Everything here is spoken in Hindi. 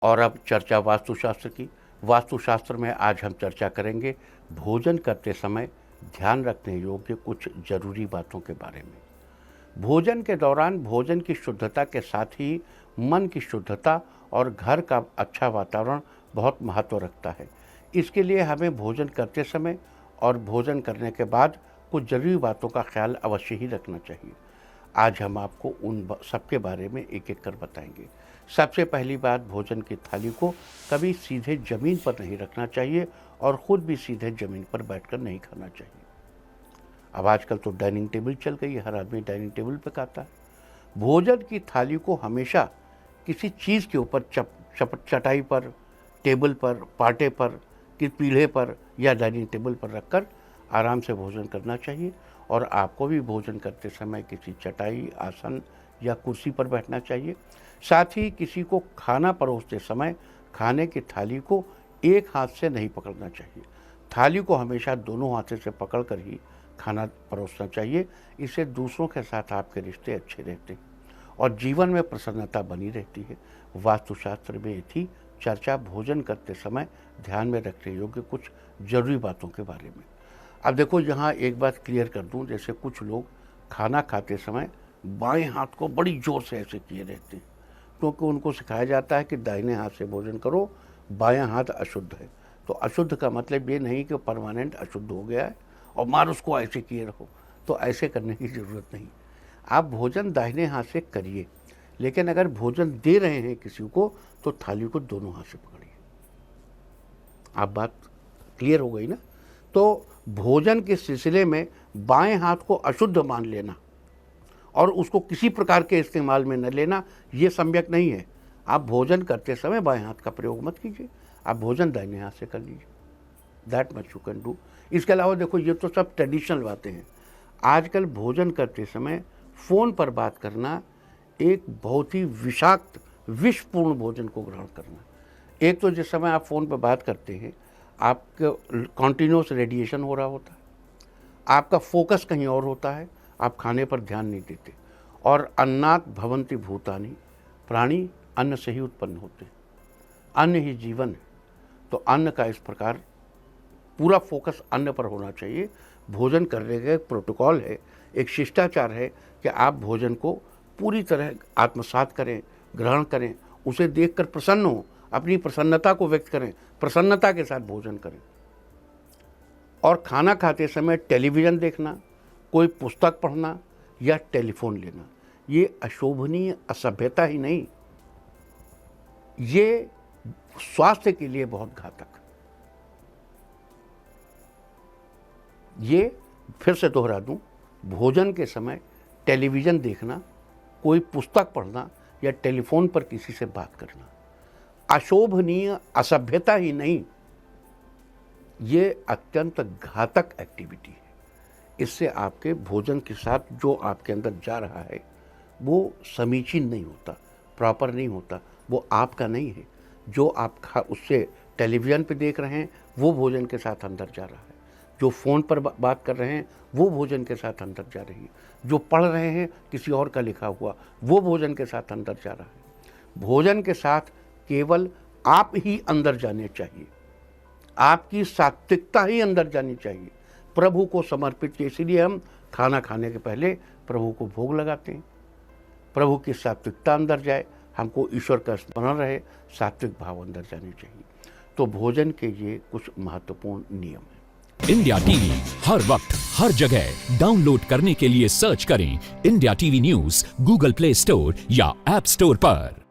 और अब चर्चा वास्तुशास्त्र की। वास्तुशास्त्र में आज हम चर्चा करेंगे भोजन करते समय ध्यान रखने योग्य कुछ जरूरी बातों के बारे में। भोजन के दौरान भोजन की शुद्धता के साथ ही मन की शुद्धता और घर का अच्छा वातावरण बहुत महत्व रखता है। इसके लिए हमें भोजन करते समय और भोजन करने के बाद कुछ जरूरी बातों का ख्याल अवश्य ही रखना चाहिए। आज हम आपको उन सबके बारे में एक एक कर बताएंगे। सबसे पहली बात, भोजन की थाली को कभी सीधे ज़मीन पर नहीं रखना चाहिए और ख़ुद भी सीधे ज़मीन पर बैठकर नहीं खाना चाहिए। अब आजकल तो डाइनिंग टेबल चल गई है, हर आदमी डाइनिंग टेबल पर खाता है। भोजन की थाली को हमेशा किसी चीज़ के ऊपर चटाई पर, टेबल पर, पाटे पर, कि पीढ़े पर या डाइनिंग टेबल पर रखकर आराम से भोजन करना चाहिए। और आपको भी भोजन करते समय किसी चटाई, आसन या कुर्सी पर बैठना चाहिए। साथ ही किसी को खाना परोसते समय खाने की थाली को एक हाथ से नहीं पकड़ना चाहिए। थाली को हमेशा दोनों हाथों से पकड़कर ही खाना परोसना चाहिए। इससे दूसरों के साथ आपके रिश्ते अच्छे रहते हैं और जीवन में प्रसन्नता बनी रहती है। वास्तुशास्त्र में थी चर्चा भोजन करते समय ध्यान में रखने योग्य कुछ जरूरी बातों के बारे में। अब देखो, यहाँ एक बात क्लियर कर दूं, जैसे कुछ लोग खाना खाते समय बाएं हाथ को बड़ी जोर से ऐसे किए रहते हैं, क्योंकि उनको सिखाया जाता है कि दाहिने हाथ से भोजन करो, बायां हाथ अशुद्ध है। तो अशुद्ध का मतलब ये नहीं कि परमानेंट अशुद्ध हो गया है और मार उसको ऐसे किए रहो, तो ऐसे करने की ज़रूरत नहीं। आप भोजन दाहिने हाथ से करिए, लेकिन अगर भोजन दे रहे हैं किसी को तो थाली को दोनों हाथ से पकड़िए। आप बात क्लियर हो गई ना? तो भोजन के सिलसिले में बाएं हाथ को अशुद्ध मान लेना और उसको किसी प्रकार के इस्तेमाल में न लेना, ये सम्यक नहीं है। आप भोजन करते समय बाएं हाथ का प्रयोग मत कीजिए, आप भोजन दाहिने हाथ से कर लीजिए। That much you can do. इसके अलावा देखो, ये तो सब ट्रेडिशनल बातें हैं। आजकल भोजन करते समय फ़ोन पर बात करना एक बहुत ही विषाक्त, विषपूर्ण भोजन को ग्रहण करना। एक तो जिस समय आप फ़ोन पर बात करते हैं आपका कॉन्टीन्यूस रेडिएशन हो रहा होता है, आपका फोकस कहीं और होता है, आप खाने पर ध्यान नहीं देते। और अन्नात् भवन्ति भूतानि, प्राणी अन्न से ही उत्पन्न होते हैं, अन्न ही जीवन है। तो अन्न का इस प्रकार पूरा फोकस अन्न पर होना चाहिए। भोजन करने का एक प्रोटोकॉल है, एक शिष्टाचार है कि आप भोजन को पूरी तरह आत्मसात करें, ग्रहण करें, उसे देखकर प्रसन्न हो, अपनी प्रसन्नता को व्यक्त करें, प्रसन्नता के साथ भोजन करें। और खाना खाते समय टेलीविज़न देखना, कोई पुस्तक पढ़ना या टेलीफोन लेना, ये अशोभनीय, असभ्यता ही नहीं, ये स्वास्थ्य के लिए बहुत घातक। ये फिर से दोहरा दूं, भोजन के समय टेलीविज़न देखना, कोई पुस्तक पढ़ना या टेलीफोन पर किसी से बात करना अशोभनीय, असभ्यता ही नहीं, ये अत्यंत घातक एक्टिविटी है। इससे आपके भोजन के साथ जो आपके अंदर जा रहा है वो समीचीन नहीं होता, प्रॉपर नहीं होता, वो आपका नहीं है। जो आप उससे टेलीविज़न पे देख रहे हैं वो भोजन के साथ अंदर जा रहा है, जो फ़ोन पर बात कर रहे हैं वो भोजन के साथ अंदर जा रही है, जो पढ़ रहे हैं किसी और का लिखा हुआ वो भोजन के साथ अंदर जा रहा है। भोजन के साथ केवल आप ही अंदर जाने चाहिए, आपकी सात्विकता ही अंदर जानी चाहिए, प्रभु को समर्पित। इसीलिए हम खाना खाने के पहले प्रभु को भोग लगाते हैं। प्रभु की सात्विकता अंदर जाए, हमको ईश्वर का स्मरण रहे, सात्विक भाव अंदर जाने चाहिए। तो भोजन के ये कुछ महत्वपूर्ण नियम हैं। इंडिया टीवी हर वक्त हर जगह डाउनलोड करने के लिए सर्च करें India TV news Google play store या ऐप स्टोर पर।